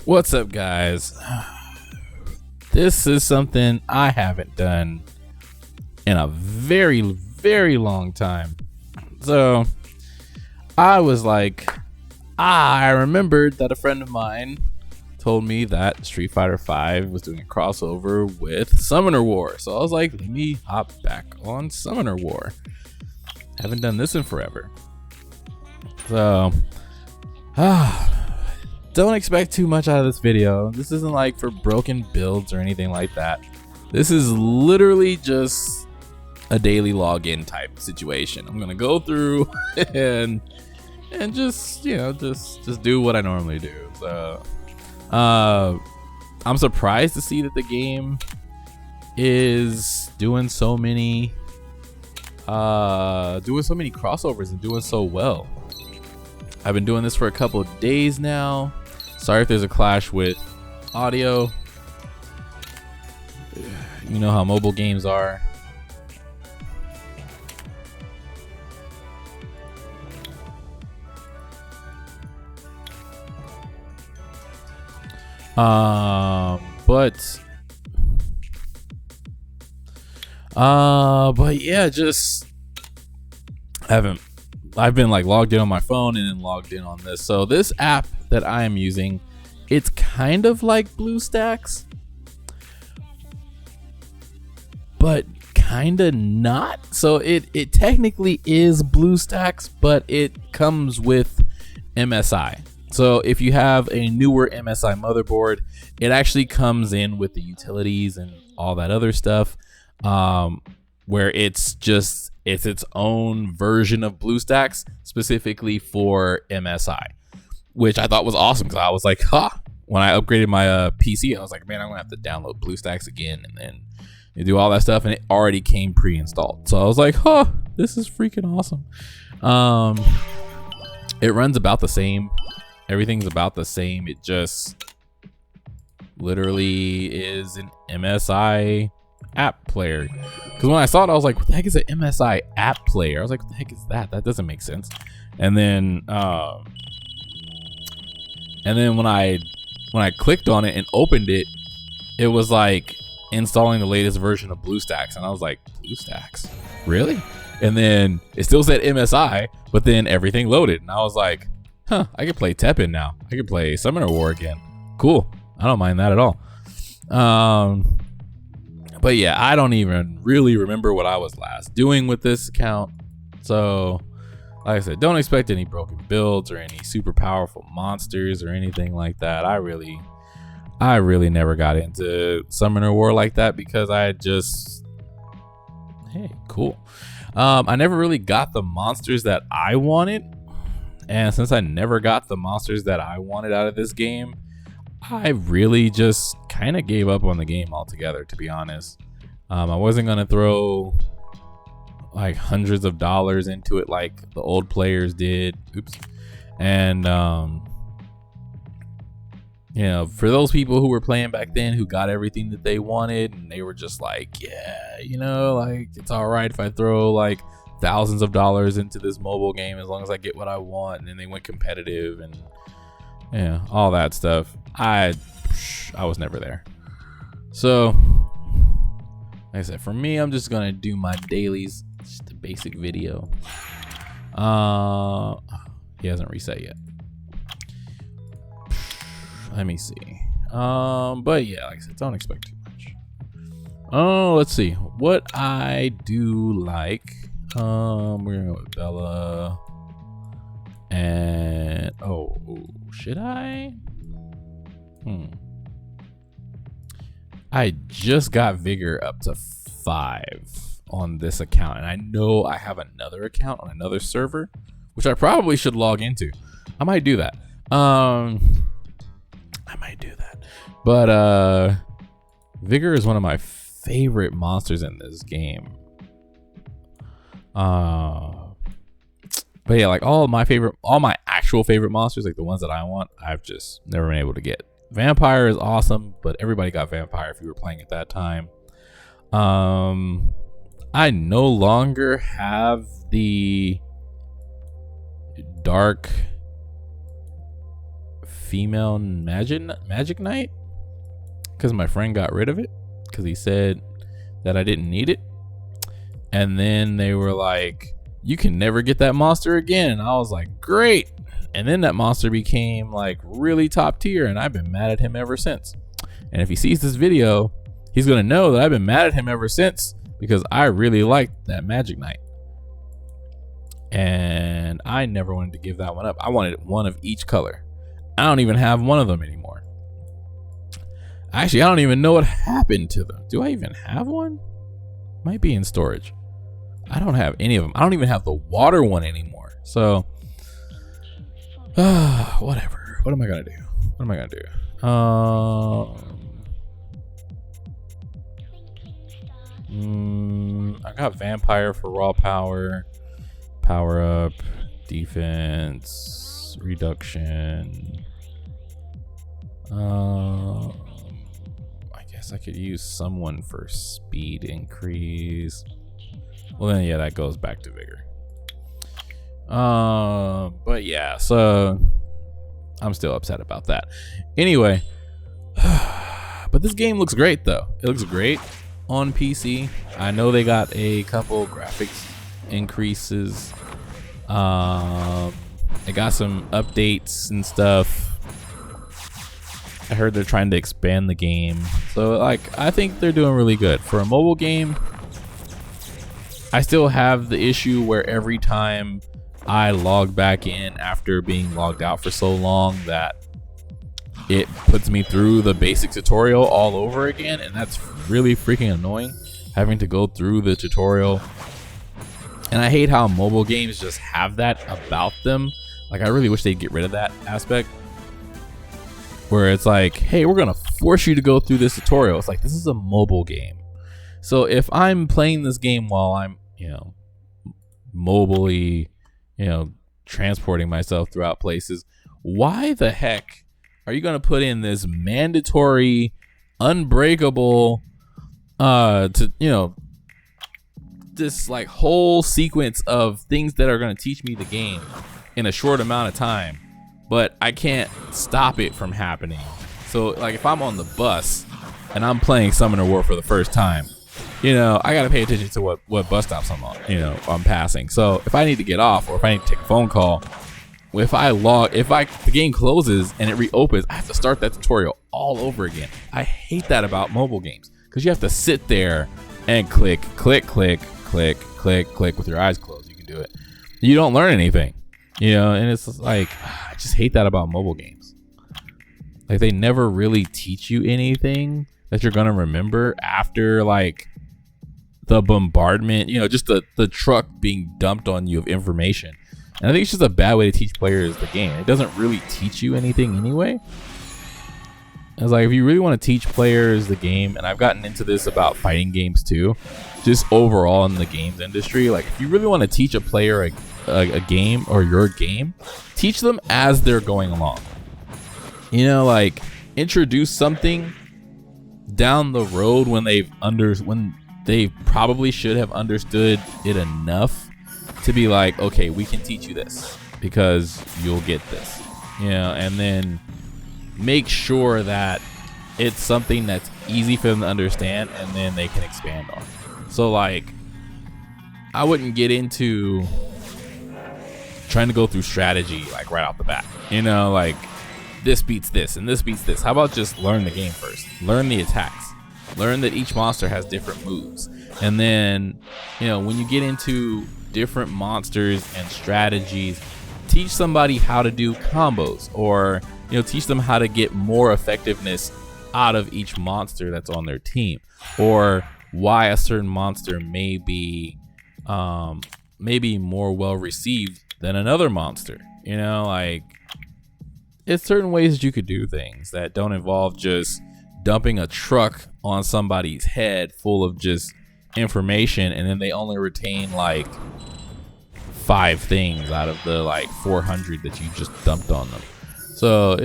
What's up, guys? This is something I haven't done in a very, very long time. So I was like, I remembered that a friend of mine told me that Street Fighter V was doing a crossover with Summoner War. So I was like, let me hop back on Summoner War. Haven't done this in forever. So, don't expect too much out of this video. This isn't like for broken builds or anything like that. This is literally just a daily login type situation. I'm gonna go through and just just do what I normally do. So I'm surprised to see that the game is doing so many crossovers and doing so well. I've been doing this for a couple of days now. Sorry if there's a clash with audio. You know how mobile games are. But yeah, just I've been like logged in on my phone and then logged in on this. So this app that I am using, it's kind of like BlueStacks, but kind of not. So it technically is BlueStacks, but it comes with MSI. So if you have a newer MSI motherboard, it actually comes in with the utilities and all that other stuff, where it's its own version of BlueStacks specifically for MSI, which I thought was awesome because I was like, when I upgraded my PC, I was like, man, I'm gonna have to download BlueStacks again and then you do all that stuff, and it already came pre-installed. So I was like, this is freaking awesome. It runs about the same. Everything's about the same. It just literally is an MSI app player. Because when I saw it, I was like, what the heck is an MSI app player? I was like, what the heck is that? That doesn't make sense. And then when I clicked on it and opened it, it was like installing the latest version of BlueStacks, and I was like, BlueStacks, really? And then it still said MSI, but then everything loaded, and I was like, I can play Teppen now. I can play Summoner War again. Cool. I don't mind that at all. But yeah, I don't even really remember what I was last doing with this account. So, like I said, don't expect any broken builds or any super powerful monsters or anything like that. I really never got into Summoner War like that because hey, cool. I never really got the monsters that I wanted. And since I never got the monsters that I wanted out of this game, I really just kind of gave up on the game altogether, to be honest. I wasn't going to throw like hundreds of dollars into it like the old players did. Oops. And, for those people who were playing back then who got everything that they wanted, and they were just like, yeah, like it's all right if I throw like thousands of dollars into this mobile game as long as I get what I want. And then they went competitive and all that stuff. I was never there. So like I said, for me, I'm just gonna do my dailies, just a basic video. He hasn't reset yet. Let me see. But yeah, like I said, don't expect too much. Let's see what I do like. We're gonna go with Bella. And should I? I just got Vigor up to 5 on this account, and I know I have another account on another server, which I probably should log into. I might do that. But Vigor is one of my favorite monsters in this game. But yeah, like all my actual favorite monsters, like the ones that I want, I've just never been able to get. Vampire is awesome, but everybody got Vampire if you were playing at that time. I no longer have the dark female magic knight because my friend got rid of it because he said that I didn't need it. And then they were like, you can never get that monster again. And I was like, great. And then that monster became like really top tier, and I've been mad at him ever since. And if he sees this video, he's gonna know that I've been mad at him ever since because I really liked that magic knight. And I never wanted to give that one up. I wanted one of each color. I don't even have one of them anymore. Actually, I don't even know what happened to them. Do I even have one? Might be in storage. I don't have any of them. I don't even have the water one anymore. So, whatever. What am I gonna do? What am I gonna do? I got vampire for raw power, power up, defense, reduction. I guess I could use someone for speed increase. Well then, yeah, that goes back to vigor. But yeah, so I'm still upset about that. Anyway, but this game looks great though. It looks great on PC. I know they got a couple graphics increases. They got some updates and stuff. I heard they're trying to expand the game. So like, I think they're doing really good. For a mobile game, I still have the issue where every time I log back in after being logged out for so long that it puts me through the basic tutorial all over again, and that's really freaking annoying, having to go through the tutorial. And I hate how mobile games just have that about them. Like, I really wish they'd get rid of that aspect where it's like, hey, we're gonna force you to go through this tutorial. It's like, this is a mobile game. So if I'm playing this game while I'm, mobily, transporting myself throughout places, why the heck are you going to put in this mandatory, unbreakable, this like whole sequence of things that are going to teach me the game in a short amount of time, but I can't stop it from happening. So like, if I'm on the bus and I'm playing Summoner War for the first time, I got to pay attention to what bus stops I'm on, I'm passing. So if I need to get off or if I need to take a phone call, the game closes and it reopens, I have to start that tutorial all over again. I hate that about mobile games because you have to sit there and click with your eyes closed. You can do it. You don't learn anything, and it's like, I just hate that about mobile games. Like, they never really teach you anything that you're going to remember after like the bombardment, just the truck being dumped on you of information. And I think it's just a bad way to teach players the game. It doesn't really teach you anything anyway. It's like, if you really want to teach players the game, and I've gotten into this about fighting games too, just overall in the games industry, like if you really want to teach a player a game or your game, teach them as they're going along. Like, introduce something down the road when they probably should have understood it enough to be like, okay, we can teach you this because you'll get this, and then make sure that it's something that's easy for them to understand and then they can expand on. So like, I wouldn't get into trying to go through strategy like right off the bat, like this beats this and this beats this. How about just learn the game first? Learn the attacks. Learn that each monster has different moves. And then, when you get into different monsters and strategies, teach somebody how to do combos, or, teach them how to get more effectiveness out of each monster that's on their team, or why a certain monster may be more well received than another monster. Like, it's certain ways that you could do things that don't involve just dumping a truck on somebody's head full of just information, and then they only retain like 5 things out of the like 400 that you just dumped on them. So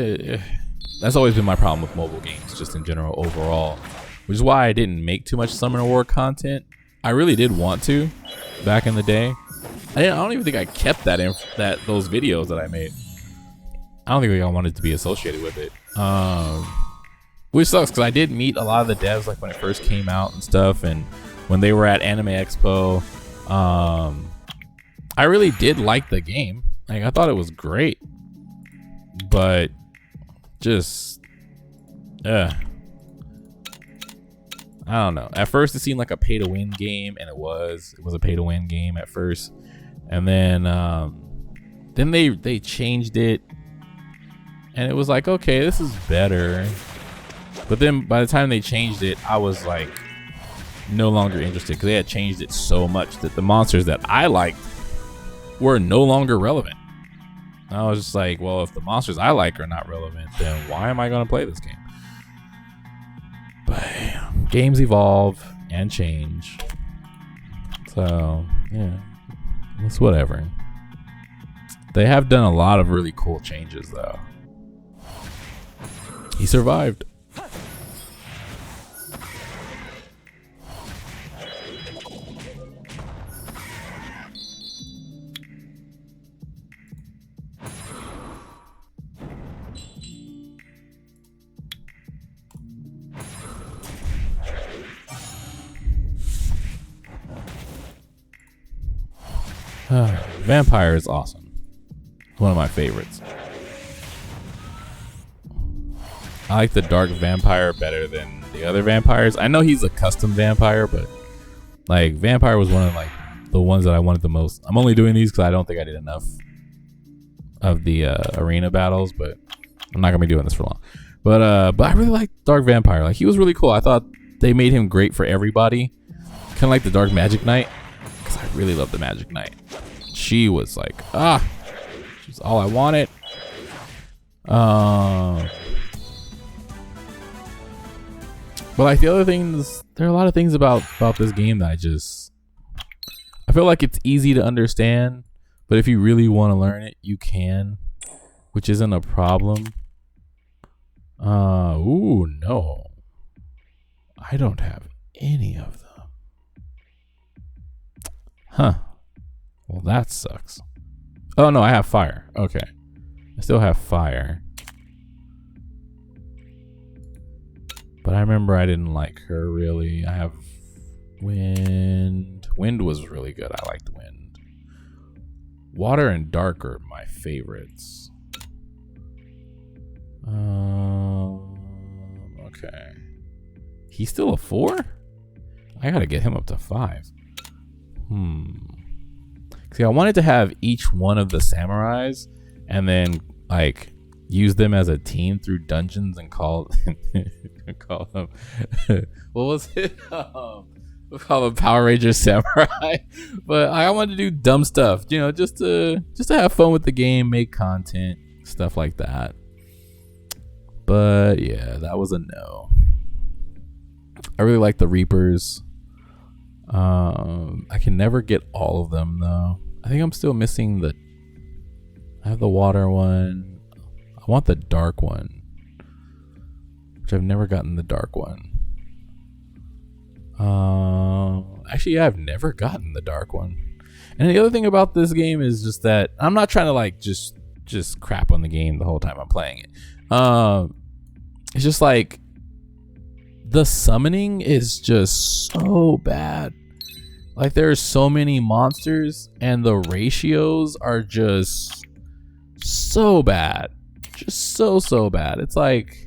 that's always been my problem with mobile games, just in general overall, which is why I didn't make too much Summoner War content. I really did want to back in the day. I don't even think I kept those videos that I made. I don't think I wanted to be associated with it. Which sucks because I did meet a lot of the devs like when it first came out and stuff, and when they were at Anime Expo. I really did like the game. Like I thought it was great, but just I don't know. At first it seemed like a pay to win game, and it was a pay to win game at first, and then they changed it, and it was like, okay, this is better. But then by the time they changed it, I was like no longer interested because they had changed it so much that the monsters that I liked were no longer relevant. I was just like, well, if the monsters I like are not relevant, then why am I going to play this game? But games evolve and change. So, yeah, it's whatever. They have done a lot of really cool changes, though. He survived. Vampire is awesome. One of my favorites. I like the dark vampire better than the other vampires. I know he's a custom vampire, but like vampire was one of like the ones that I wanted the most. I'm only doing these because I don't think I did enough of the arena battles, but I'm not gonna be doing this for long. But I really like dark vampire. Like he was really cool. I thought they made him great for everybody. Kind of like the dark magic knight, because I really love the magic knight. She was like, she's all I wanted. But like the other things, there are a lot of things about this game that I feel like it's easy to understand, but if you really want to learn it, you can, which isn't a problem. Ooh, no. I don't have any of them. Huh. Well, that sucks. Oh, no, I have fire. Okay. I still have fire. But I remember I didn't like her, really. I have wind. Wind was really good. I liked wind. Water and dark are my favorites. Okay. He's still a 4? I gotta get him up to 5. See, I wanted to have each one of the samurais and then like use them as a team through dungeons and call them what was it? We'll call them Power Rangers Samurai. But I wanted to do dumb stuff, you know, just to have fun with the game, make content, stuff like that. But yeah, that was a no. I really like the Reapers. I can never get all of them though. I think I'm still missing I have the water one. I want the dark one, which I've never gotten the dark one. Actually, yeah, I've never gotten the dark one. And the other thing about this game is just that I'm not trying to like just crap on the game the whole time I'm playing it. It's just like the summoning is just so bad. Like there's so many monsters and the ratios are just so bad. Just so bad. It's like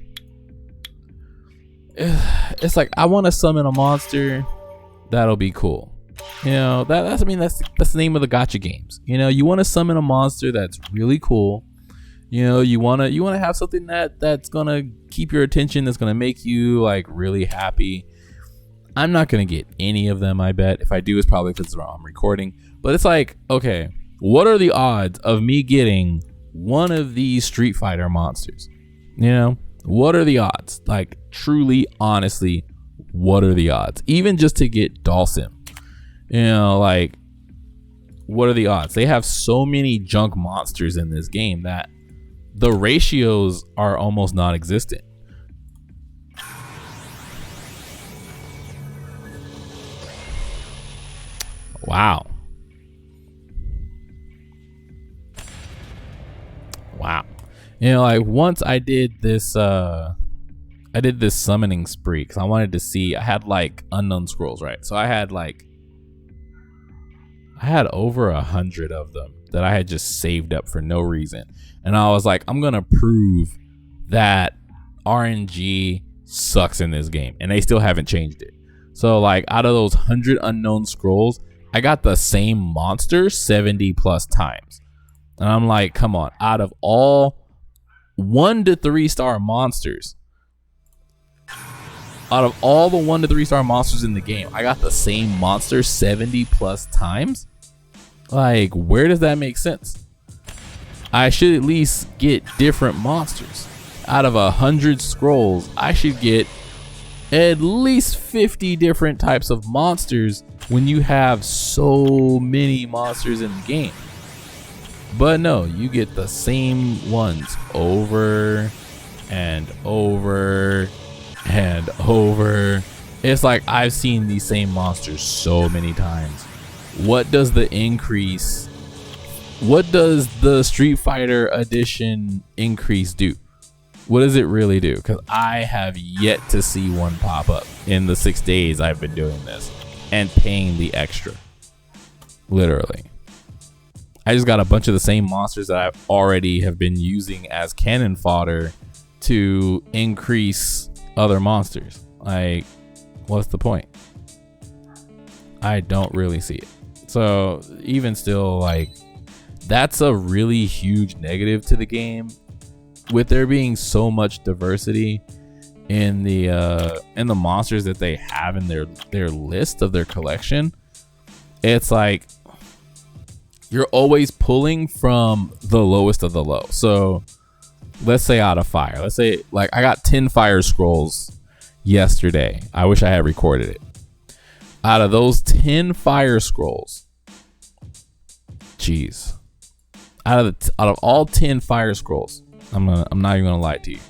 I want to summon a monster that'll be cool. You know, that's the name of the gacha games. You know, you want to summon a monster that's really cool. You know, you want to have something that's going to keep your attention, that's going to make you like really happy. I'm not going to get any of them, I bet. If I do, it's probably because I'm recording. But it's like, okay, what are the odds of me getting one of these Street Fighter monsters? You know, what are the odds? Like, truly, honestly, what are the odds? Even just to get Dhalsim. You know, like, what are the odds? They have so many junk monsters in this game that the ratios are almost non-existent. Wow. You know, like once I did this summoning spree because I wanted to see. I had like unknown scrolls, right? So I had over 100 of them that I had just saved up for no reason. And I was like, I'm gonna prove that RNG sucks in this game, and they still haven't changed it. So like out of those 100 unknown scrolls, I got the same monster 70 plus times. And I'm like, come on, out of all 1 to 3 star monsters, out of all the 1 to 3 star monsters in the game, I got the same monster 70 plus times. Like, where does that make sense? I should at least get different monsters. Out of 100 scrolls, I should get at least 50 different types of monsters when you have so many monsters in the game. But no, you get the same ones over and over and over. It's like I've seen these same monsters so many times. What does the Street Fighter Edition increase do? What does it really do? Because I have yet to see one pop up in the 6 days I've been doing this and paying the extra. Literally. I just got a bunch of the same monsters that I've already have been using as cannon fodder to increase other monsters. Like, what's the point? I don't really see it. So even still, like, that's a really huge negative to the game. With there being so much diversity in the monsters that they have in their list of their collection, it's like you're always pulling from the lowest of the low. So let's say out of fire, let's say like I got 10 fire scrolls yesterday. I wish I had recorded it. Out of those 10 fire scrolls, jeez, out of all 10 fire scrolls, I'm not even gonna lie to you.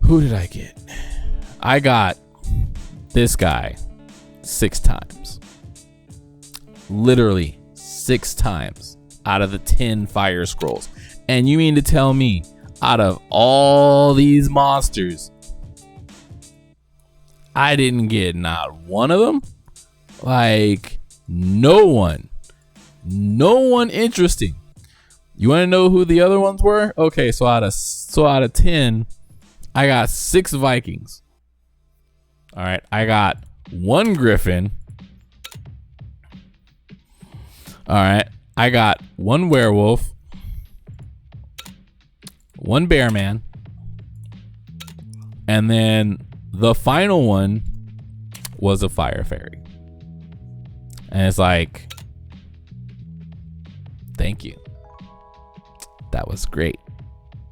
Who did I get? I got this guy 6 times. Literally 6 times out of the 10 fire scrolls. And you mean to tell me out of all these monsters, I didn't get not one of them? Like, no one interesting. You want to know who the other ones were? Okay, so out of 10, I got 6 Vikings. All right, I got 1 Griffin. All right, I got 1 werewolf, 1 bear man, and then the final one was a fire fairy. And it's like, thank you. That was great.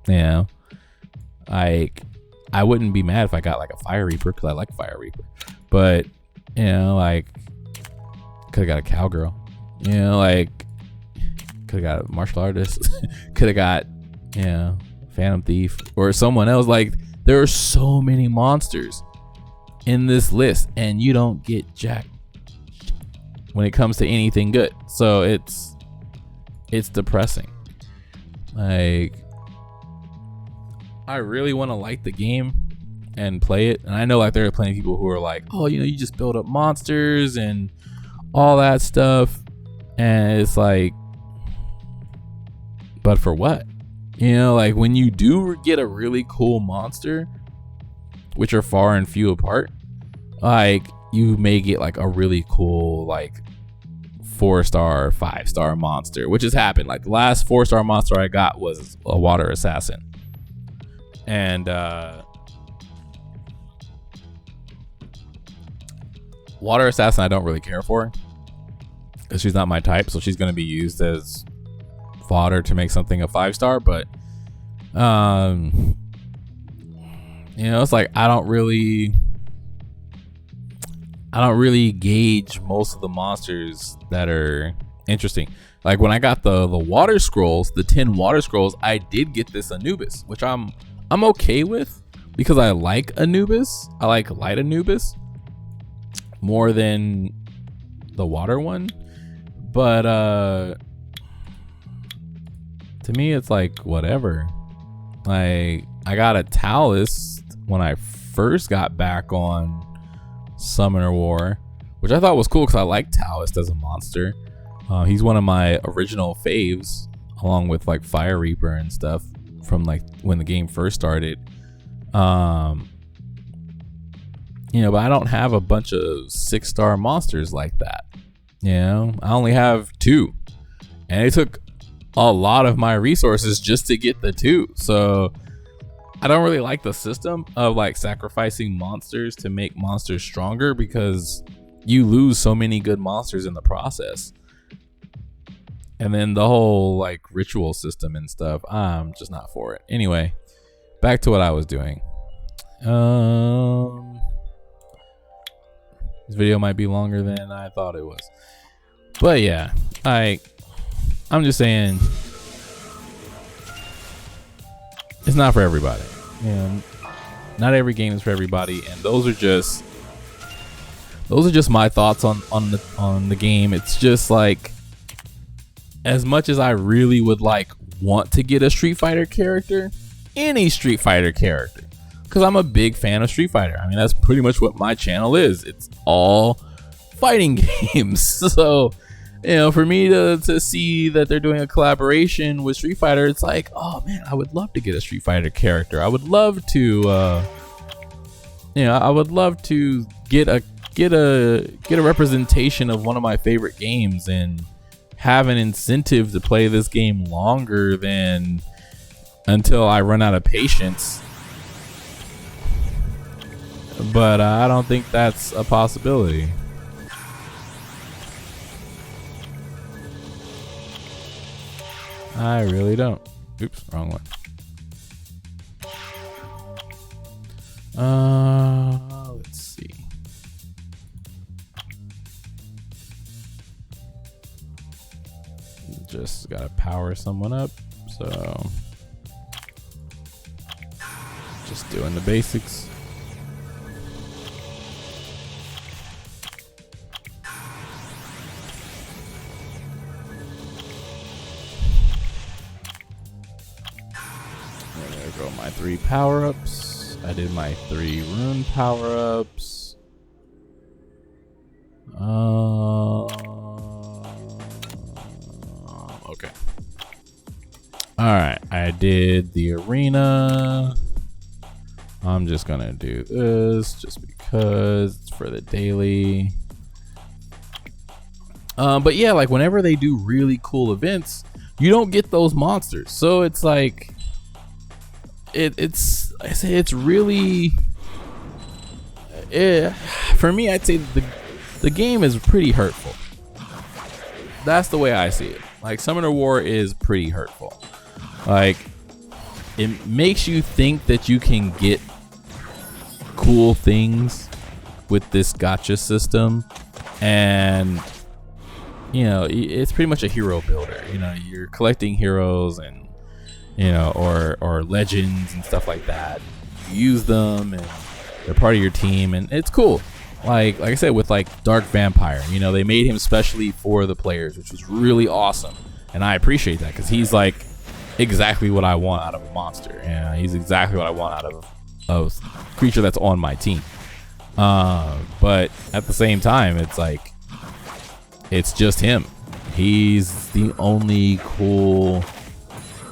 You know, like, I wouldn't be mad if I got like a fire reaper because I like fire reaper, but you know, like, could have got a cowgirl. You know, like, could have got a martial artist. Could have got, you know, Phantom Thief or someone else. Like, there are so many monsters in this list, and you don't get jack when it comes to anything good. So it's depressing. Like, I really want to like the game and play it, and I know like there are plenty of people who are like, oh, you know, you just build up monsters and all that stuff. And it's like, but for what? You know, like when you do get a really cool monster, which are far and few apart, like you may get like a really cool like 4-star, 5-star monster, which has happened. Like the last 4-star monster I got was a water assassin. And water assassin I don't really care for, because she's not my type, so she's going to be used as fodder to make something a 5-star. But you know, it's like I don't really gauge most of the monsters that are interesting. Like when I got the water scrolls, the 10 water scrolls, I did get this Anubis, which I'm okay with because I like Anubis. I like light Anubis more than the water one. But to me, it's like whatever. Like, I got a Talus when I first got back on Summoner War, which I thought was cool because I like Talus as a monster. He's one of my original faves, along with like Fire Reaper and stuff from like when the game first started. You know, but I don't have a bunch of 6-star monsters like that. You know, I only have 2, and it took a lot of my resources just to get the 2. So I don't really like the system of like sacrificing monsters to make monsters stronger, because you lose so many good monsters in the process. And then the whole like ritual system and stuff, I'm just not for it. Anyway, back to what I was doing. This video might be longer than I thought it was, but yeah, I'm just saying it's not for everybody. You know, not every game is for everybody, and those are just my thoughts on the game. It's just like, as much as I really would like want to get a Street Fighter character, any Street Fighter character, because I'm a big fan of Street Fighter. I mean, that's pretty much what my channel is. It's all fighting games. So, you know, for me to see that they're doing a collaboration with Street Fighter, it's like, oh man, I would love to get a Street Fighter character. I would love to, you know, I would love to get a representation of one of my favorite games and have an incentive to play this game longer than until I run out of patience. But I don't think that's a possibility. I really don't. Oops, wrong one. Let's see. Just gotta power someone up, so just doing the basics. There go my 3 power-ups. I did my 3 rune power-ups. Okay. Alright, I did the arena. I'm just gonna do this just because it's for the daily. But yeah, like whenever they do really cool events, you don't get those monsters. So it's like it's really for me, I'd say the game is pretty hurtful. That's the way I see it. Like, Summoner War is pretty hurtful. Like, it makes you think that you can get cool things with this gacha system, and you know, it's pretty much a hero builder. You know, you're collecting heroes and, you know, or legends and stuff like that. You use them and they're part of your team, and it's cool. Like I said, with like Dark Vampire, you know, they made him specially for the players, which was really awesome, and I appreciate that, because he's like exactly what I want out of a monster. Yeah, he's exactly what I want out of a creature that's on my team. But at the same time, it's like, it's just him. He's the only cool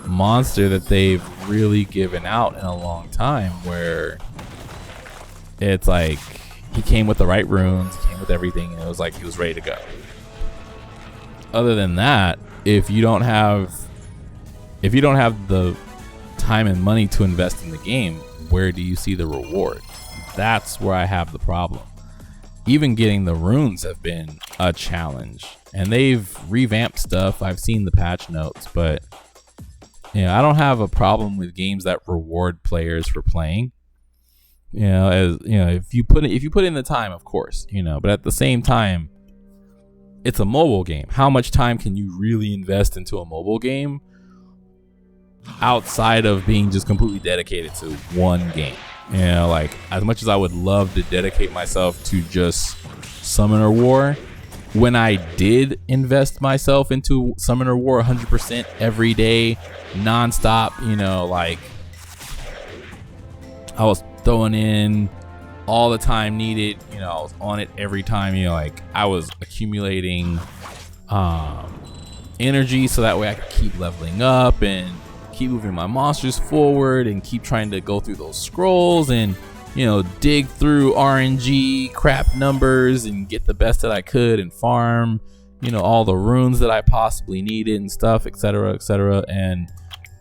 monster that they've really given out in a long time, where it's like he came with the right runes, he came with everything, and it was like he was ready to go. Other than that, if you don't have the time and money to invest in the game, where do you see the reward? That's where I have the problem. Even getting the runes have been a challenge, and they've revamped stuff. I've seen the patch notes, but you know, I don't have a problem with games that reward players for playing. You know, as you know, if you put in the time, of course, you know, but at the same time, it's a mobile game. How much time can you really invest into a mobile game outside of being just completely dedicated to one game? You know, like, as much as I would love to dedicate myself to just Summoner War, when I did invest myself into Summoner War 100% every day, nonstop, like I was throwing in all the time needed, I was on it every time, like I was accumulating energy so that way I could keep leveling up and keep moving my monsters forward and keep trying to go through those scrolls and dig through RNG crap numbers and get the best that I could and farm all the runes that I possibly needed and stuff, etc., etc. And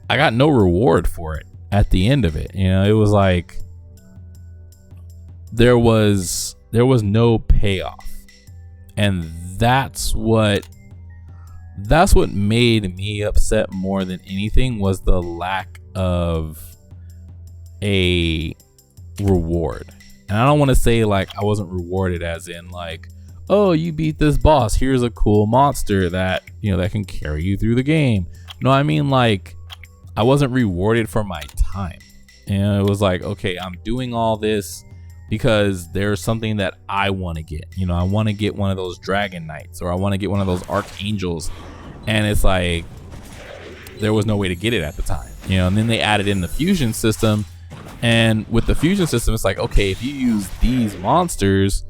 I got no reward for it at the end of it. It was like there was no payoff, and that's what made me upset more than anything, was the lack of a reward. And I don't want to say like I wasn't rewarded as in like, oh, you beat this boss, here's a cool monster that that can carry you through the game. No, I mean like I wasn't rewarded for my time. It was like, okay, I'm doing all this because there's something that I want to get. I want to get one of those Dragon Knights, or I want to get one of those Archangels, and it's like there was no way to get it at the time. And then they added in the fusion system. And with the fusion system, it's like, okay, if you use these monsters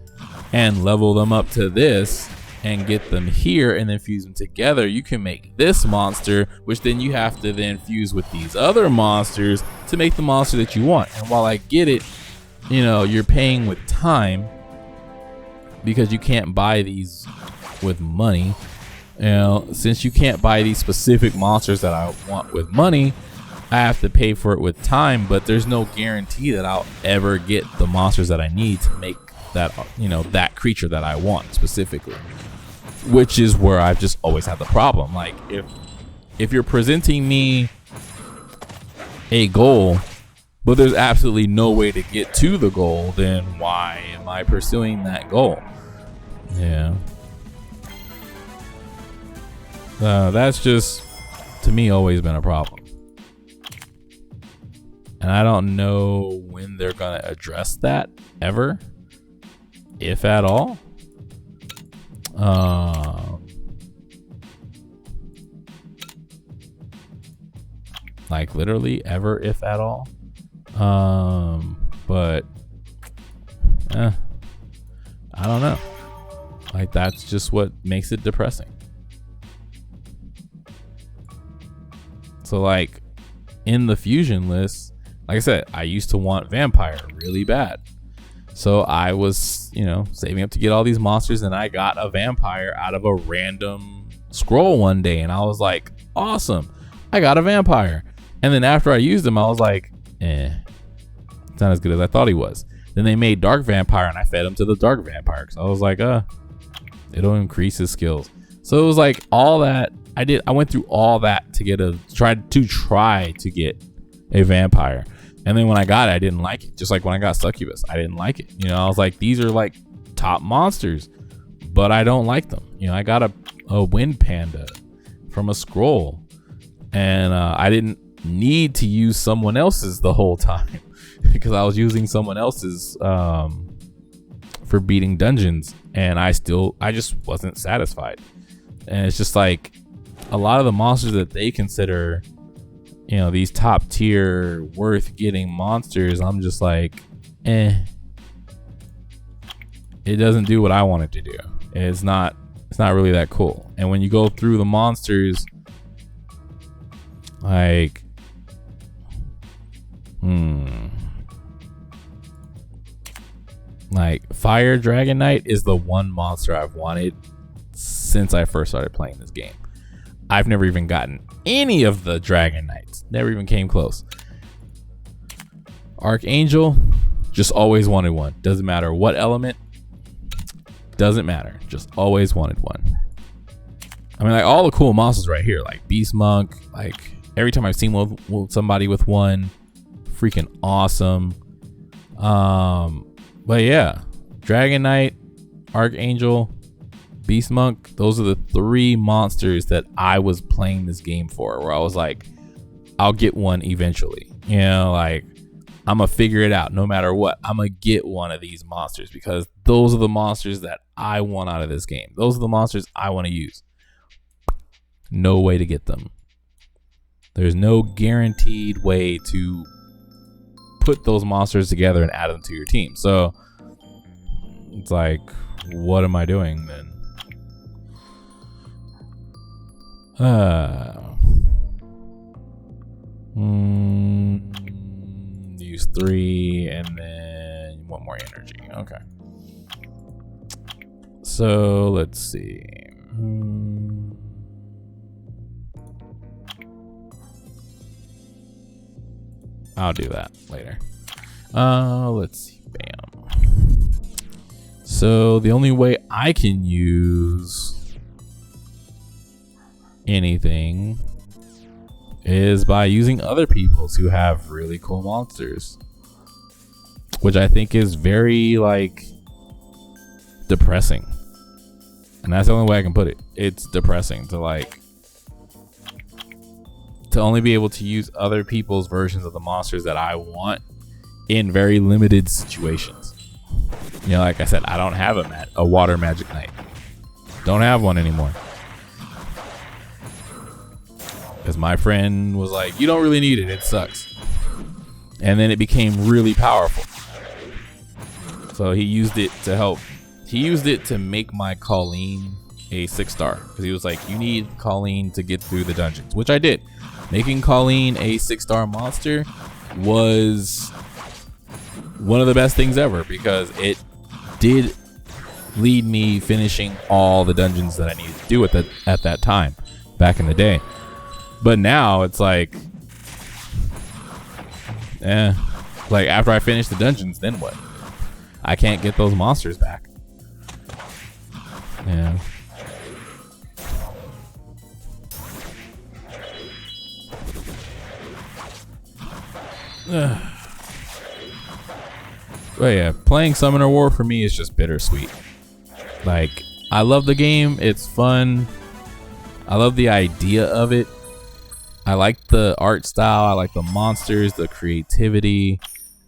and level them up to this and get them here and then fuse them together, you can make this monster, which then you have to then fuse with these other monsters to make the monster that you want. And while I get it, you're paying with time because you can't buy these with money. Since you can't buy these specific monsters that I want with money, I have to pay for it with time, but there's no guarantee that I'll ever get the monsters that I need to make that, that creature that I want specifically, which is where I've just always had the problem. Like if you're presenting me a goal, but there's absolutely no way to get to the goal, then why am I pursuing that goal? Yeah. That's just, to me, always been a problem. And I don't know when they're going to address that ever, if at all. Like literally ever, if at all. But I don't know. Like that's just what makes it depressing. So like in the fusion list, like I said, I used to want vampire really bad. So I was, saving up to get all these monsters, and I got a vampire out of a random scroll one day, and I was like, awesome, I got a vampire. And then after I used him, I was like, it's not as good as I thought he was. Then they made dark vampire, and I fed him to the dark vampire because I was like, it'll increase his skills. So it was like all that I went through all that to try to get a vampire. And then when I got it, I didn't like it. Just like when I got Succubus, I didn't like it. I was like, these are like top monsters, but I don't like them. I got a wind panda from a scroll, and I didn't need to use someone else's the whole time because I was using someone else's for beating dungeons, and I just wasn't satisfied. And it's just like a lot of the monsters that they consider, these top tier worth getting monsters, I'm just like, it doesn't do what I want it to do. It's not really that cool. And when you go through the monsters, like, like Fire Dragon Knight is the one monster I've wanted since I first started playing this game. I've never even gotten any of the Dragon Knights. Never even came close. Archangel, just always wanted one. Doesn't matter what element. Doesn't matter. Just always wanted one. I mean, like all the cool monsters right here, like Beast Monk. Like every time I've seen somebody with one, freaking awesome. But yeah, Dragon Knight, Archangel, Beast Monk, those are the three monsters that I was playing this game for, where I was like, I'll get one eventually. Like I'm gonna figure it out no matter what. I'm gonna get one of these monsters because those are the monsters that I want out of this game. Those are the monsters I want to use. No way to get them. There's no guaranteed way to put those monsters together and add them to your team. So it's like, what am I doing then? Use 3 and then 1 more energy. Okay. So let's see. I'll do that later. Let's see. Bam. So the only way I can use anything is by using other people's who have really cool monsters, which I think is very like depressing. And that's the only way I can put it. It's depressing to like to only be able to use other people's versions of the monsters that I want in very limited situations. You know, like I said, I don't have a water magic knight. Don't have one anymore. Because my friend was like, you don't really need it. It sucks. And then it became really powerful. So he used it to help. He used it to make my Colleen a 6-star. Because he was like, you need Colleen to get through the dungeons. Which I did. Making Colleen a 6-star monster was one of the best things ever. Because it did lead me finishing all the dungeons that I needed to do at that time. Back in the day. But now it's like, like after I finish the dungeons, then what? I can't get those monsters back. Yeah. But yeah, playing Summoner War for me is just bittersweet. Like, I love the game. It's fun. I love the idea of it. I like the art style. I like the monsters, the creativity.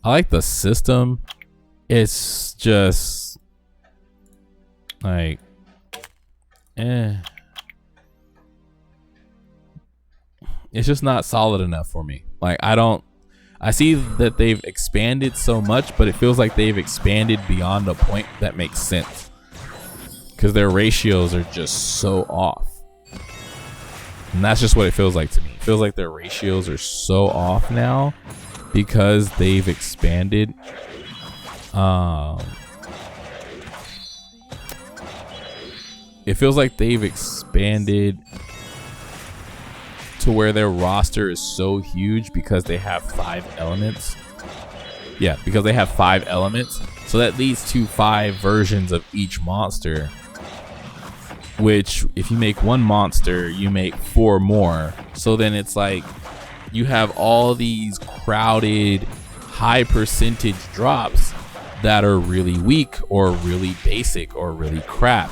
I like the system. It's just like, it's just not solid enough for me. Like, I see that they've expanded so much, but it feels like they've expanded beyond a point that makes sense. Because their ratios are just so off. And that's just what it feels like to me. It feels like their ratios are so off now because they've expanded. It feels like they've expanded to where their roster is so huge because they have 5 elements. Yeah, because they have 5 elements. So that leads to 5 versions of each monster. Which, if you make 1 monster, you make 4 more. So then it's like you have all these crowded, high percentage drops that are really weak or really basic or really crap.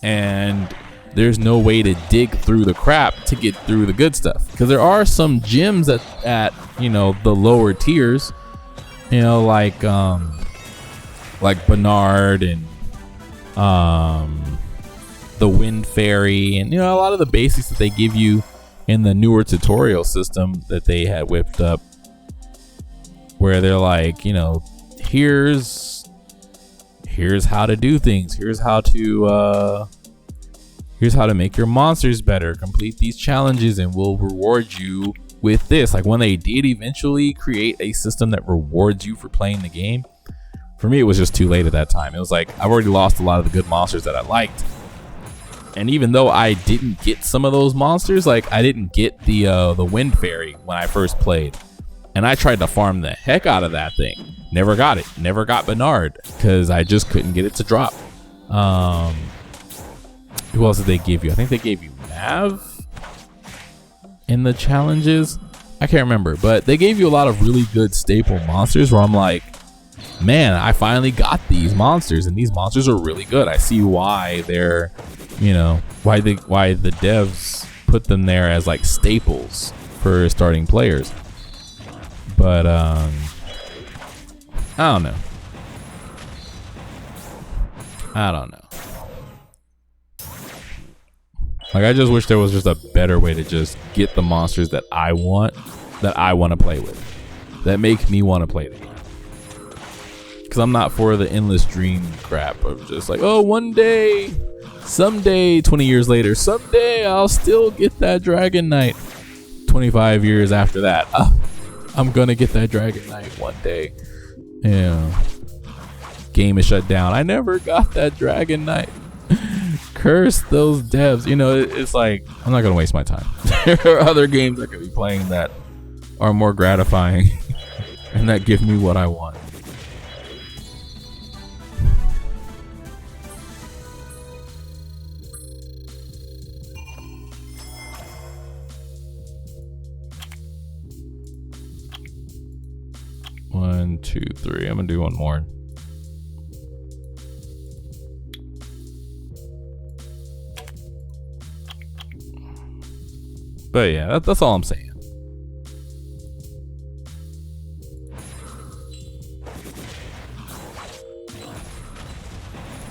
And there's no way to dig through the crap to get through the good stuff. Because there are some gems at you know, the lower tiers. You know, like Bernard and the Wind Fairy, and you know, a lot of the basics that they give you in the newer tutorial system that they had whipped up, where they're like, you know, here's how to do things, here's how to make your monsters better, complete these challenges and we'll reward you with this. Like, when they did eventually create a system that rewards you for playing the game, for me it was just too late at that time. It was like, I've already lost a lot of the good monsters that I liked. And even though I didn't get some of those monsters, like I didn't get the Wind Fairy when I first played, and I tried to farm the heck out of that thing. Never got it. Never got Bernard because I just couldn't get it to drop. Who else did they give you? I think they gave you Mav in the challenges. I can't remember, but they gave you a lot of really good staple monsters where I'm like, man, I finally got these monsters, and these monsters are really good. I see why they're, you know, why the devs put them there as like staples for starting players. But I don't know. I don't know. Like, I just wish there was just a better way to just get the monsters that I want to play with, that make me want to play the game. Because I'm not for the endless dream crap of just like, oh, one day, someday, 20 years later, someday I'll still get that Dragon Knight. 25 years after that, I'm gonna get that Dragon Knight one day. Yeah. Game is shut down. I never got that Dragon Knight. Curse those devs. You know, it's like, I'm not gonna waste my time. There are other games I could be playing that are more gratifying and that give me what I want. One, two, three. I'm gonna do one more. But yeah, that's all I'm saying.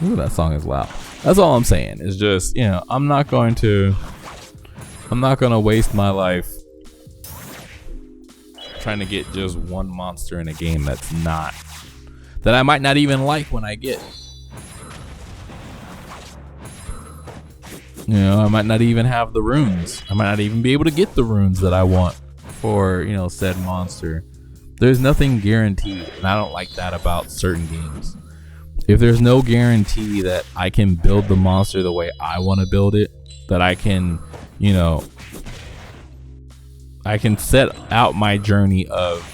Ooh, that song is loud. That's all I'm saying. Is just, you know, I'm not gonna waste my life trying to get just one monster in a game that I might not even like when I get. You know, I might not even have the runes. I might not even be able to get the runes that I want for, you know, said monster. There's nothing guaranteed, and I don't like that about certain games. If there's no guarantee that I can build the monster the way I want to build it, that I can, you know, I can set out my journey of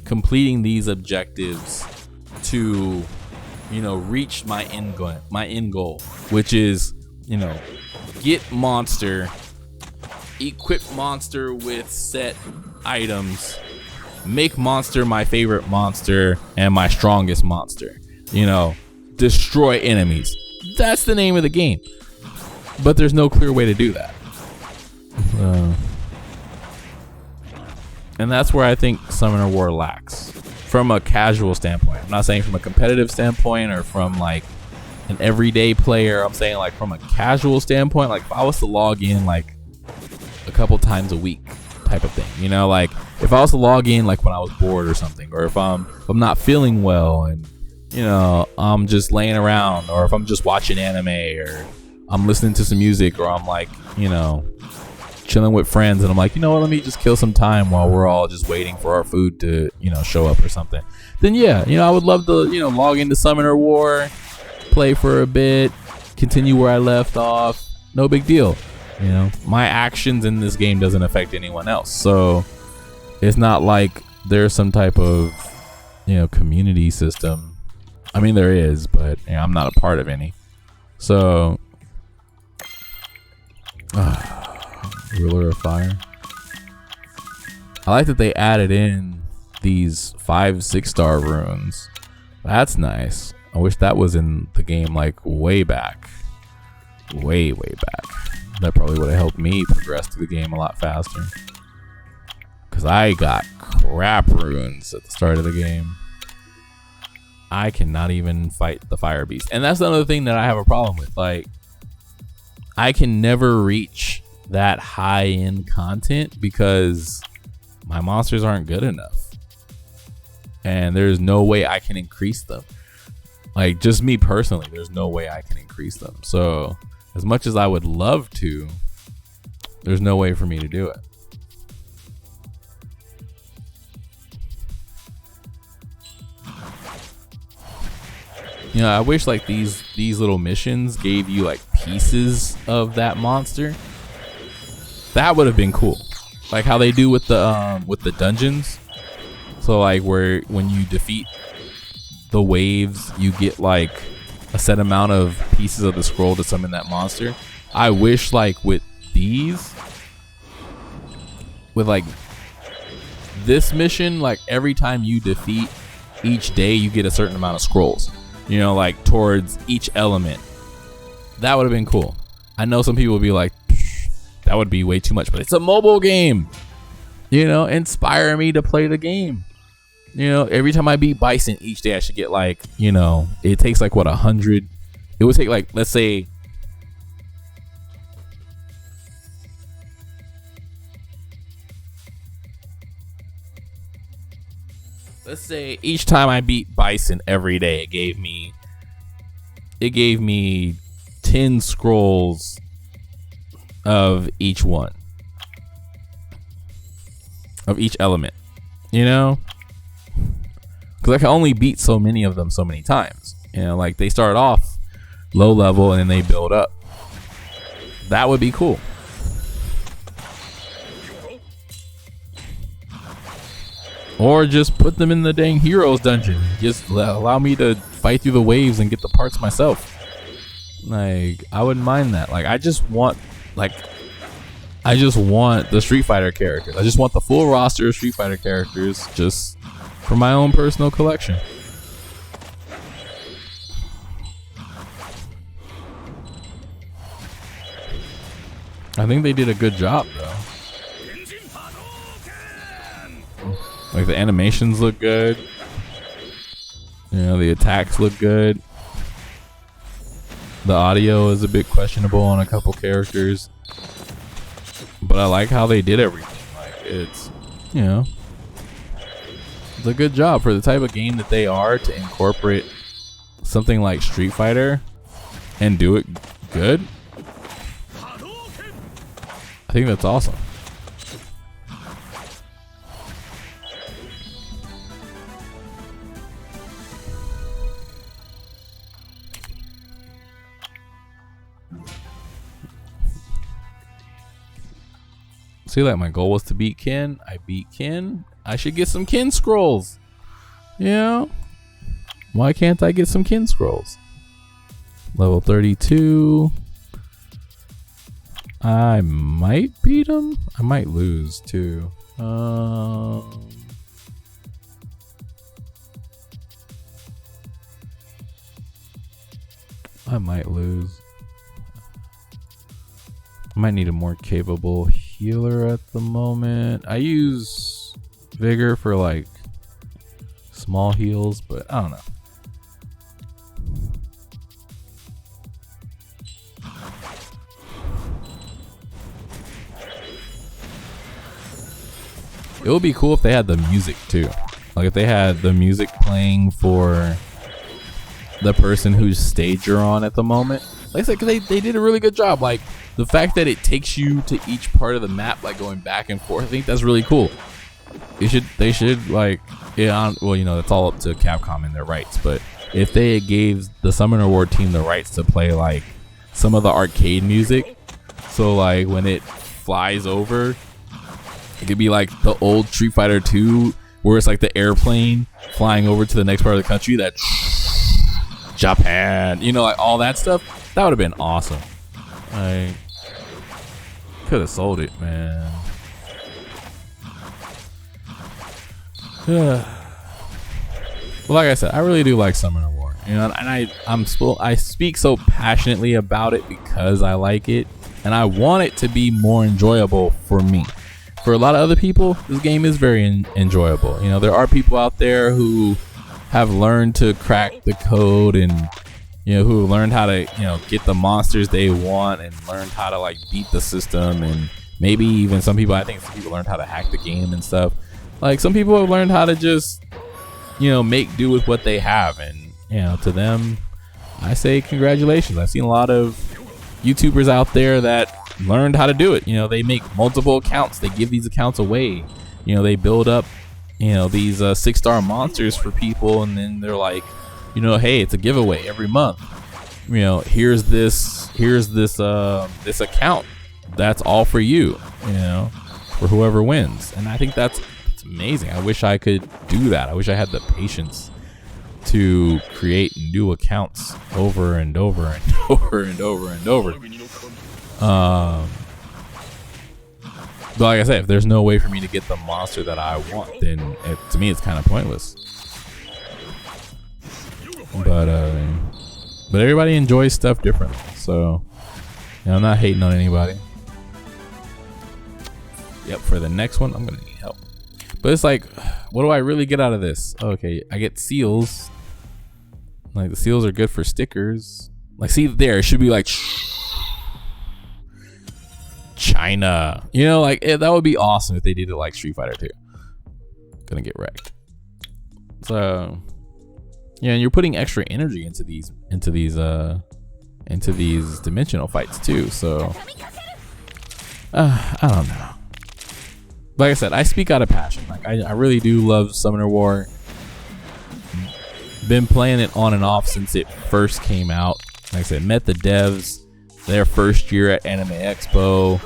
completing these objectives to, you know, reach my end goal, which is, you know, get monster, equip monster with set items, make monster my favorite monster and my strongest monster, you know, destroy enemies. That's the name of the game. But there's no clear way to do that. And that's where I think Summoner War lacks from a casual standpoint. I'm not saying from a competitive standpoint or from like an everyday player. I'm saying like from a casual standpoint, like if I was to log in like a couple times a week type of thing, you know, like if I was to log in like when I was bored or something, or if I'm not feeling well and, you know, I'm just laying around, or if I'm just watching anime, or I'm listening to some music, or I'm like, you know, chilling with friends, and I'm like, you know what, let me just kill some time while we're all just waiting for our food to, you know, show up or something, then yeah, you know, I would love to, you know, log into Summoner War, play for a bit, continue where I left off. No big deal. You know, my actions in this game doesn't affect anyone else, so it's not like there's some type of, you know, community system. I mean, there is, but you know, I'm not a part of any. So Ruler of Fire. I like that they added in these 5-6 star runes. That's nice. I wish that was in the game like way back. Way back. That probably would have helped me progress through the game a lot faster. Because I got crap runes at the start of the game. I cannot even fight the fire beast. And that's another thing that I have a problem with. Like, I can never reach that high end content because my monsters aren't good enough. And there's no way I can increase them. Like, just me personally, there's no way I can increase them. So as much as I would love to, there's no way for me to do it. You know, I wish like these little missions gave you like pieces of that monster. That would have been cool. Like how they do with the dungeons. So like when you defeat the waves, you get like a set amount of pieces of the scroll to summon that monster. I wish like with these, with like this mission, like every time you defeat each day, you get a certain amount of scrolls. You know, like towards each element. That would have been cool. I know some people would be like, that would be way too much, but it's a mobile game. You know, inspire me to play the game. You know, every time I beat Bison each day, I should get like, you know, it takes like what, 100. It would take like, let's say each time I beat Bison every day, it gave me 10 scrolls of each one, of each element, you know, because I can only beat so many of them so many times. You know, like they start off low level and then they build up. That would be cool. Or just put them in the dang heroes dungeon. Just allow me to fight through the waves and get the parts myself. Like, I wouldn't mind that. Like, I just want the Street Fighter characters. I just want the full roster of Street Fighter characters just for my own personal collection. I think they did a good job though. Like the animations look good. You know, the attacks look good. The audio is a bit questionable on a couple characters. But I like how they did everything. Like it's, you know, it's a good job for the type of game that they are to incorporate something like Street Fighter and do it good. I think that's awesome. See, like my goal was to beat Ken. I beat Ken. I should get some Ken scrolls. You know? Why can't I get some Ken scrolls? Level 32. I might beat him. I might lose too. I might lose. I might need a more capable healer at the moment. I use Vigor for like small heals, but I don't know. It would be cool if they had the music too. Like if they had the music playing for the person whose stage you're on at the moment. Like I said, 'cause they did a really good job. Like the fact that it takes you to each part of the map, like going back and forth, I think that's really cool. They should like, yeah, well, you know, that's all up to Capcom and their rights. But if they gave the Summoner Ward team the rights to play like some of the arcade music, so like when it flies over, it could be like the old Street Fighter 2, where it's like the airplane flying over to the next part of the country, that Japan, you know, like all that stuff. That would have been awesome. I could have sold it, man. Well, like I said, I really do like Summoner War, you know, and I speak so passionately about it because I like it, and I want it to be more enjoyable for me. For a lot of other people, this game is very enjoyable. You know, there are people out there who have learned to crack the code and, you know, who learned how to, you know, get the monsters they want and learned how to like beat the system, and maybe even I think some people learned how to hack the game and stuff. Like some people have learned how to just, you know, make do with what they have, and you know, to them, I say congratulations. I've seen a lot of YouTubers out there that learned how to do it. You know, they make multiple accounts, they give these accounts away, you know, they build up, you know, these 6-star monsters for people, and then they're like, you know, hey, it's a giveaway every month, you know, here's this account that's all for you, you know, for whoever wins. And I think that's amazing. I wish I could do that. I wish I had the patience to create new accounts over and over and over and over and over. But like I said, if there's no way for me to get the monster that I want, then to me it's kind of pointless. But everybody enjoys stuff differently, so you know, I'm not hating on anybody. Yep, for the next one, I'm gonna need help. But it's like, what do I really get out of this? Okay, I get seals. Like the seals are good for stickers. Like, see there, it should be like China. You know, like that would be awesome if they did it like Street Fighter 2. Gonna get wrecked. So yeah, and you're putting extra energy into these dimensional fights too. So I don't know. Like I said, I speak out of passion. Like I really do love Summoner War. Been playing it on and off since it first came out. Like I said, met the devs their first year at Anime Expo.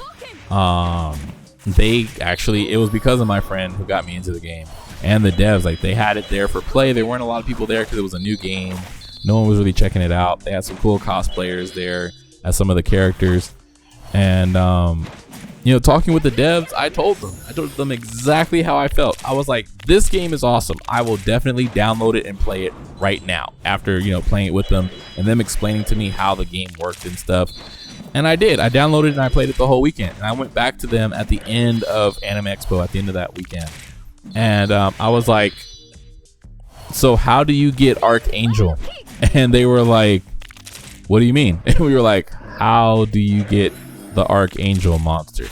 They actually, it was because of my friend who got me into the game, and the devs, like they had it there for play. There weren't a lot of people there because it was a new game. No one was really checking it out. They had some cool cosplayers there as some of the characters. And you know, talking with the devs, I told them exactly how I felt. I was like, this game is awesome. I will definitely download it and play it right now after, you know, playing it with them and them explaining to me how the game worked and stuff. And I did. I downloaded it and I played it the whole weekend. And I went back to them at the end of Anime Expo, at the end of that weekend. And I was like, so how do you get Archangel? And they were like, what do you mean? And we were like, how do you get the Archangel monster?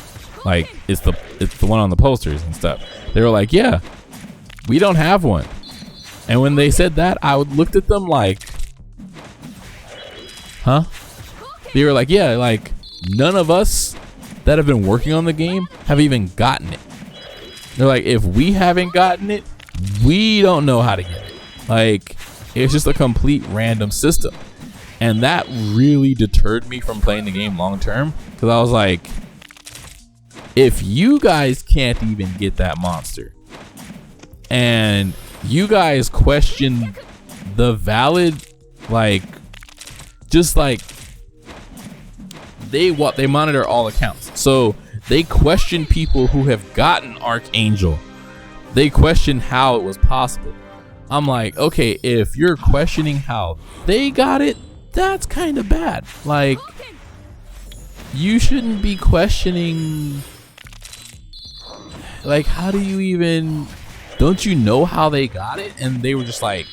Like, it's the one on the posters and stuff. They were like, yeah, we don't have one. And when they said that, I looked at them like, huh? They were like, yeah, like none of us that have been working on the game have even gotten it. They're like, if we haven't gotten it, we don't know how to get it. Like, it's just a complete random system. And that really deterred me from playing the game long term, because I was like, if you guys can't even get that monster and you guys question the valid, like, just like they monitor all accounts. So they question people who have gotten Archangel. They question how it was possible. I'm like, okay, if you're questioning how they got it, that's kind of bad. Like, you shouldn't be questioning, like, how do you even, don't you know how they got it? And they were just like,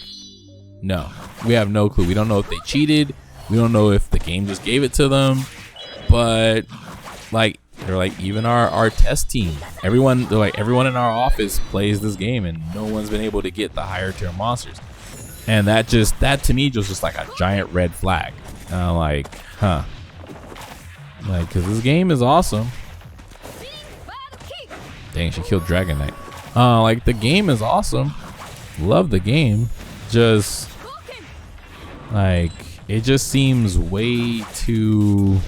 no, we have no clue. We don't know if they cheated. We don't know if the game just gave it to them. But like, they're like, even our test team, everyone in our office plays this game and no one's been able to get the higher tier monsters. And that to me was just like a giant red flag. And I'm like, huh. Like, because this game is awesome. Dang, she killed Dragon Knight. Like, the game is awesome. Love the game. Just, like, it just seems way too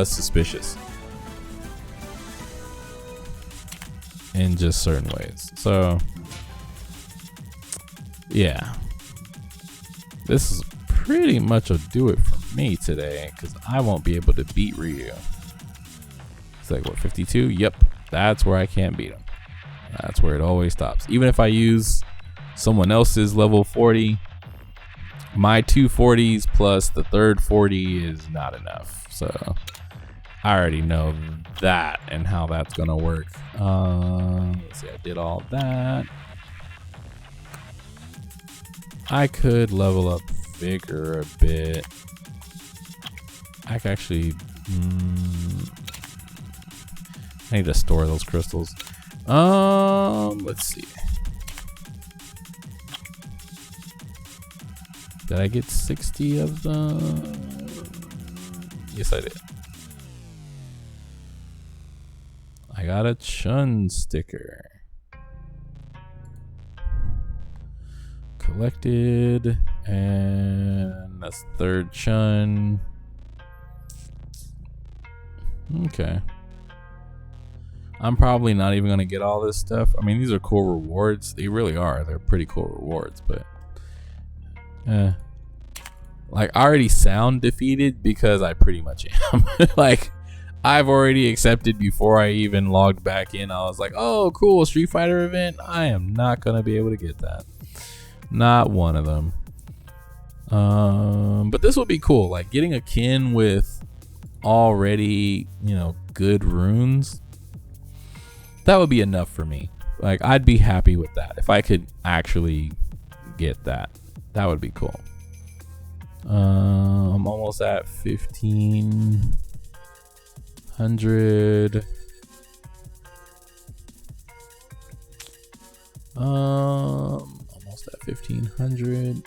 suspicious in just certain ways. So yeah, this is pretty much a do it for me today, because I won't be able to beat Ryu. It's like, what, 52? Yep, that's where I can't beat him. That's where it always stops. Even if I use someone else's level 40, my 240s plus the third 40 is not enough. So I already know that and how that's gonna work. Let's see, I did all that. I could level up Vigor a bit. I could actually I need to store those crystals. Let's see. Did I get 60 of them? Yes, I did. I got a Chun sticker. Collected, and that's third Chun. Okay. I'm probably not even gonna get all this stuff. I mean, these are cool rewards. They really are. They're pretty cool rewards, but like, I already sound defeated because I pretty much am. Like, I've already accepted before I even logged back in. I was like, oh, cool, Street Fighter event. I am not gonna be able to get that. Not one of them. But this would be cool. Like, getting a kin with already, you know, good runes, that would be enough for me. Like, I'd be happy with that. If I could actually get that, that would be cool. I'm almost at 1500. Almost at 1500.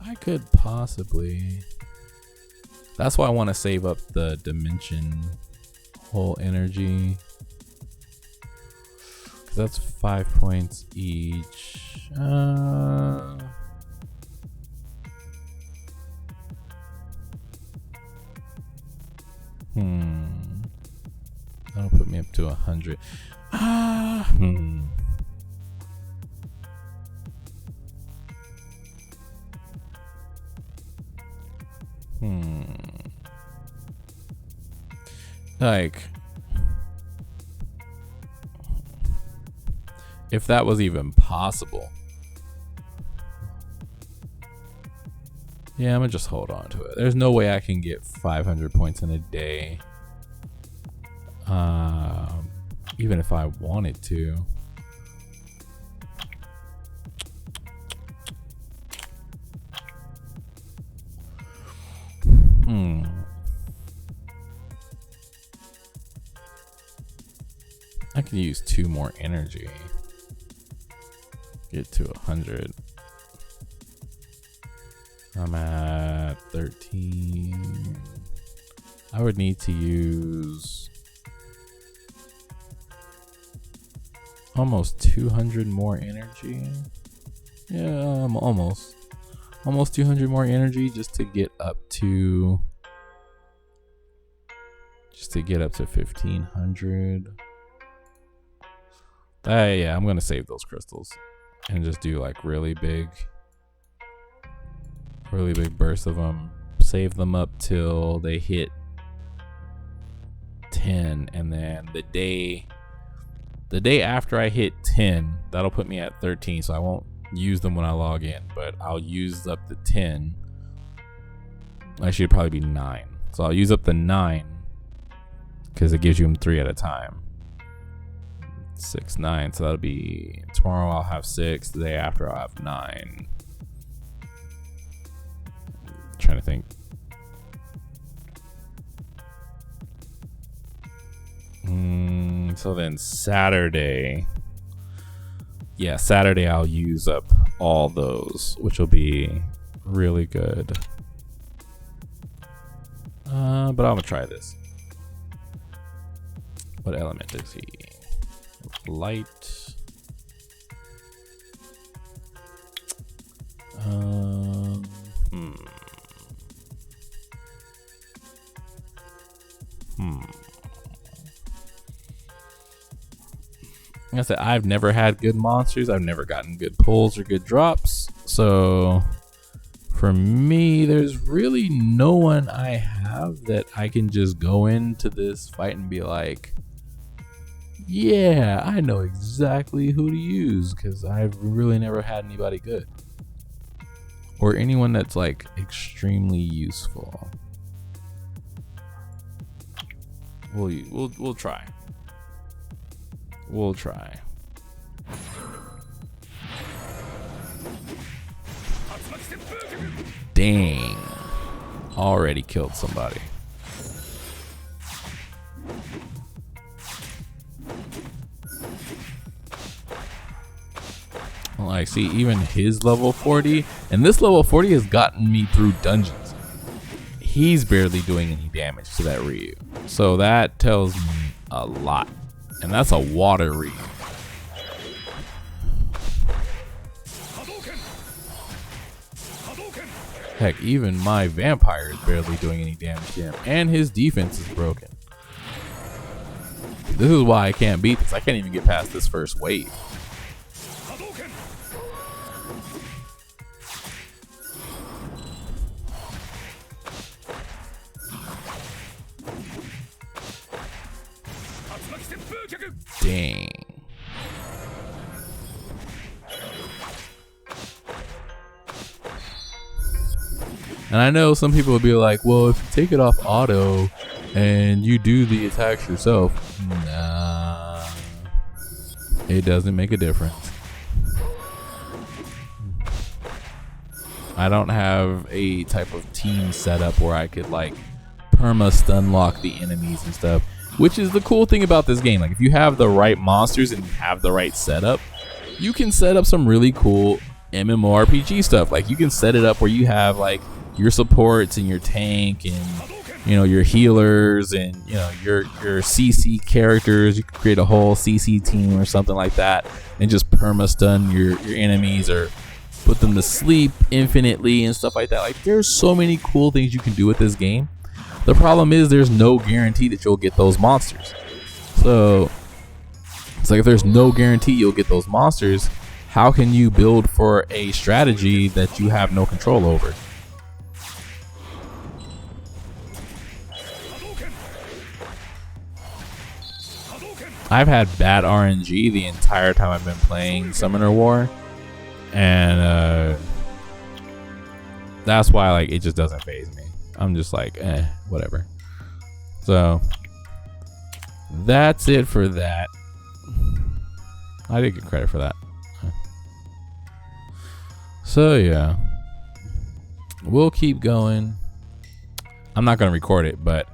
I could possibly. That's why I want to save up the dimension whole energy, because that's 5 points each. That'll put me up to 100. Like, if that was even possible. Yeah, I'm gonna just hold on to it. There's no way I can get 500 points in a day. Even if I wanted to. I can use 2 more energy. Get to 100. I'm at 13. I would need to use almost 200 more energy. Yeah, almost 200 more energy just to get up to 1500. Yeah, I'm gonna save those crystals and just do like really big bursts of them. Save them up till they hit 10, and then the day after I hit 10, that'll put me at 13. So I won't use them when I log in, but I'll use up the 10. Actually, it'd probably be 9. So I'll use up the 9 because it gives you them 3 at a time. 6, 9. So that'll be tomorrow. I'll have 6. The day after, I'll have 9. I'm trying to think. So then Saturday. Yeah, Saturday I'll use up all those, which will be really good. But I'm gonna try this. What element is he? Light. Like I said, I've never had good monsters. I've never gotten good pulls or good drops. So for me, there's really no one I have that I can just go into this fight and be like, yeah, I know exactly who to use, because I've really never had anybody good. Or anyone that's like extremely useful. We'll try. We'll try. Dang. Already killed somebody. Like, see, even his level 40, and this level 40 has gotten me through dungeons. He's barely doing any damage to that Ryu. So that tells me a lot. And that's a water Ryu. Heck, even my vampire is barely doing any damage to him. And his defense is broken. This is why I can't beat this. I can't even get past this first wave. Dang. And I know some people will be like, well, if you take it off auto and you do the attacks yourself, nah, it doesn't make a difference. I don't have a type of team setup where I could like perma stun lock the enemies and stuff, which is the cool thing about this game. Like if you have the right monsters and you have the right setup, you can set up some really cool MMORPG stuff. Like you can set it up where you have like your supports and your tank and, you know, your healers and, you know, your CC characters. You can create a whole CC team or something like that and just perma stun your enemies or put them to sleep infinitely and stuff like that. Like there's so many cool things you can do with this game. The problem is there's no guarantee that you'll get those monsters. So it's like if there's no guarantee you'll get those monsters, how can you build for a strategy that you have no control over? I've had bad RNG the entire time I've been playing Summoner War, and that's why like it just doesn't faze me. I'm just like, whatever. So that's it for that. I did get credit for that. So yeah, we'll keep going. I'm not gonna record it, but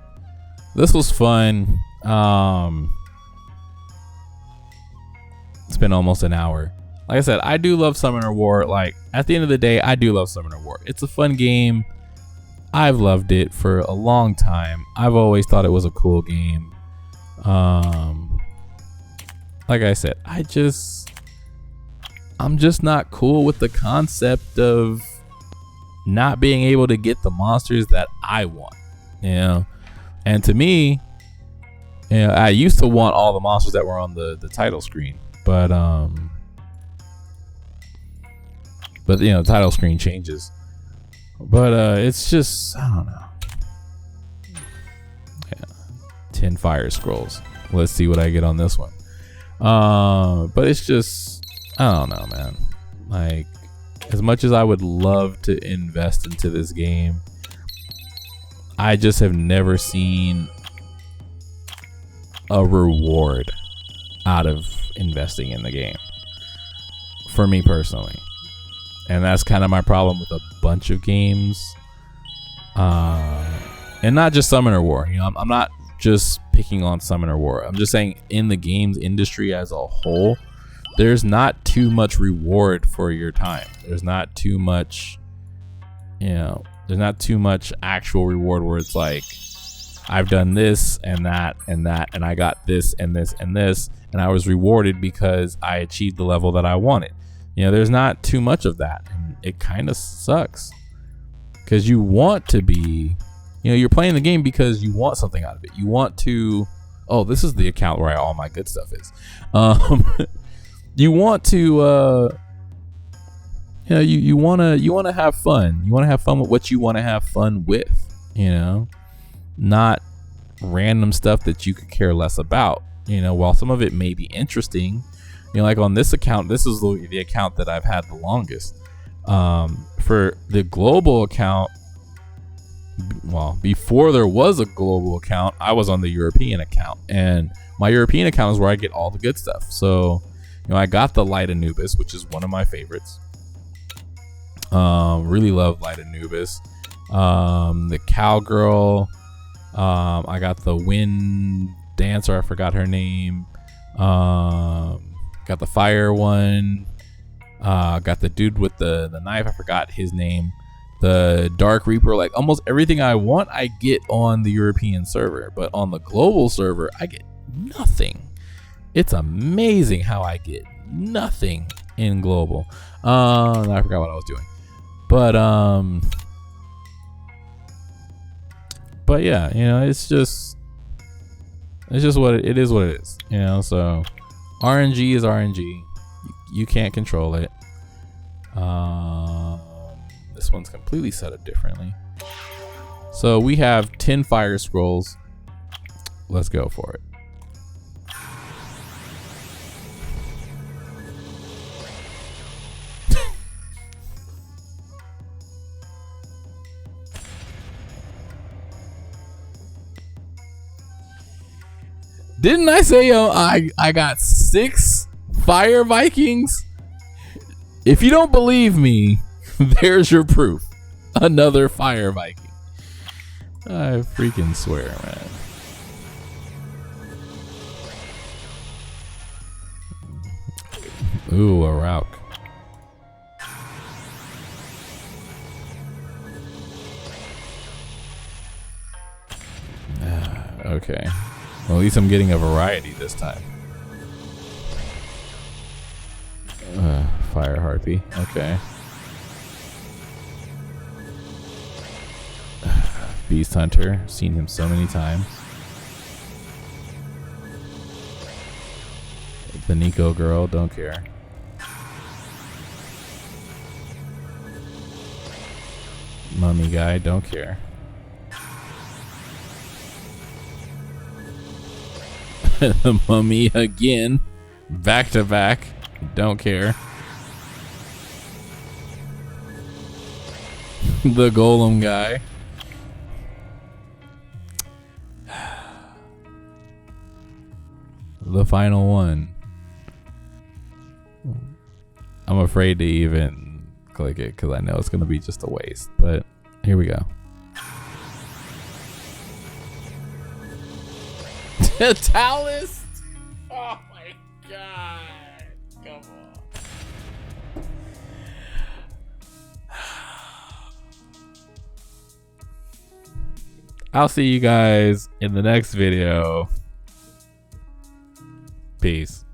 this was fun. It's been almost an hour. Like I said, I do love Summoner War. Like at the end of the day, I do love Summoner War. It's a fun game. I've loved it for a long time. I've always thought it was a cool game. Like I said, I'm just not cool with the concept of not being able to get the monsters that I want, you know. And to me, you know, I used to want all the monsters that were on the title screen, but you know, the title screen changes. But it's just, I don't know. Yeah, 10 fire scrolls. Let's see what I get on this one. But it's just, I don't know, man. Like, as much as I would love to invest into this game, I just have never seen a reward out of investing in the game, for me personally. And that's kind of my problem with a bunch of games, and not just Summoner War. You know, I'm not just picking on Summoner War. I'm just saying in the games industry as a whole, there's not too much reward for your time. There's not too much, you know, there's not too much actual reward where it's like, I've done this and that and that, and I got this and this and this, and I was rewarded because I achieved the level that I wanted. You know, there's not too much of that, and it kind of sucks because you want to be, you know, you're playing the game because you want something out of it. You want to, oh, this is the account where all my good stuff is. You want to, you know, you want to have fun. You want to have fun with what you want to have fun with, you know, not random stuff that you could care less about. You know, while some of it may be interesting, you know, like on this account, this is the account that I've had the longest. For the global account, well, before there was a global account, I was on the European account, and my European account is where I get all the good stuff. So, you know, I got the Light Anubis, which is one of my favorites. Really love Light Anubis. The Cowgirl. I got the Wind Dancer. I forgot her name. Got the Fire one. Got the dude with the knife. I forgot his name. The Dark Reaper. Like almost everything I want, I get on the European server. But on the global server, I get nothing. It's amazing how I get nothing in global. I forgot what I was doing. But yeah, you know, it's just what it is. What it is, you know. So RNG is RNG. You can't control it. This one's completely set up differently. So we have 10 fire scrolls. Let's go for it. Didn't I say, yo, I got 6 fire Vikings? If you don't believe me, there's your proof. Another fire Viking. I freaking swear, man. Ooh, a Rauk. Okay. Well, at least I'm getting a variety this time. Fire Harpy. Okay. Beast Hunter. Seen him so many times. The Nico girl. Don't care. Mummy guy. Don't care. The Mummy again. Back to back. Don't care. The Golem guy. The final one. I'm afraid to even click it because I know it's going to be just a waste. But here we go. Talus. Oh my god. Come on. I'll see you guys in the next video. Peace.